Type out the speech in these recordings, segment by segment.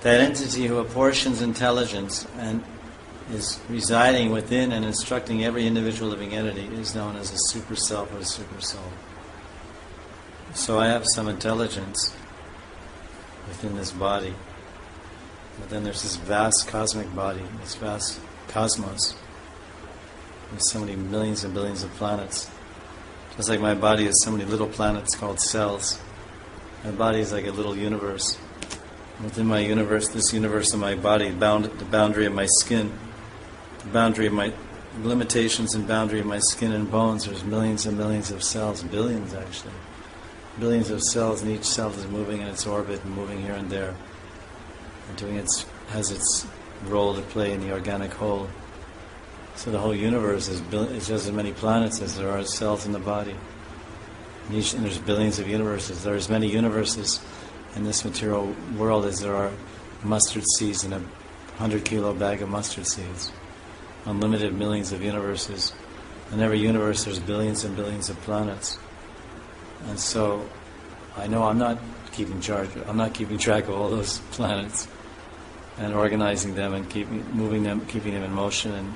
That entity who apportions intelligence and is residing within and instructing every individual living entity is known as a super self or a super soul. So I have some intelligence within this body, but then there's this vast cosmic body, this vast cosmos, with so many millions and billions of planets. Just like my body has so many little planets called cells, my body is like a little universe. Within my universe, this universe of my body, the boundary of my skin, the boundary of my limitations and boundary of my skin and bones, there's millions and millions of cells, billions actually. Billions of cells, and each cell is moving in its orbit and moving here and there, and has its role to play in the organic whole. So the whole universe is just as many planets as there are cells in the body. And there's billions of universes. There are as many universes in this material world as there are mustard seeds in a 100-kilo bag of mustard seeds. Unlimited millions of universes. In every universe there's billions and billions of planets. And so I know I'm not keeping track of all those planets and organizing them and moving them, keeping them in motion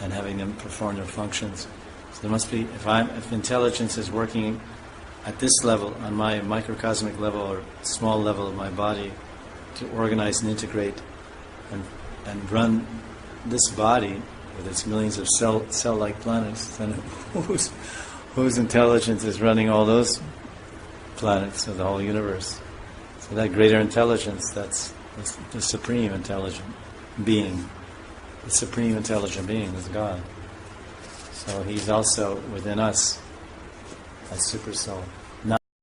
and having them perform their functions. So there must be, if intelligence is working at this level, on my microcosmic level or small level of my body, to organize and integrate and run this body with its millions of cell-like planets, then whose intelligence is running all those planets of the whole universe? So that greater intelligence, that's the supreme intelligent being. The supreme intelligent being is God. So He's also within us, a super soul.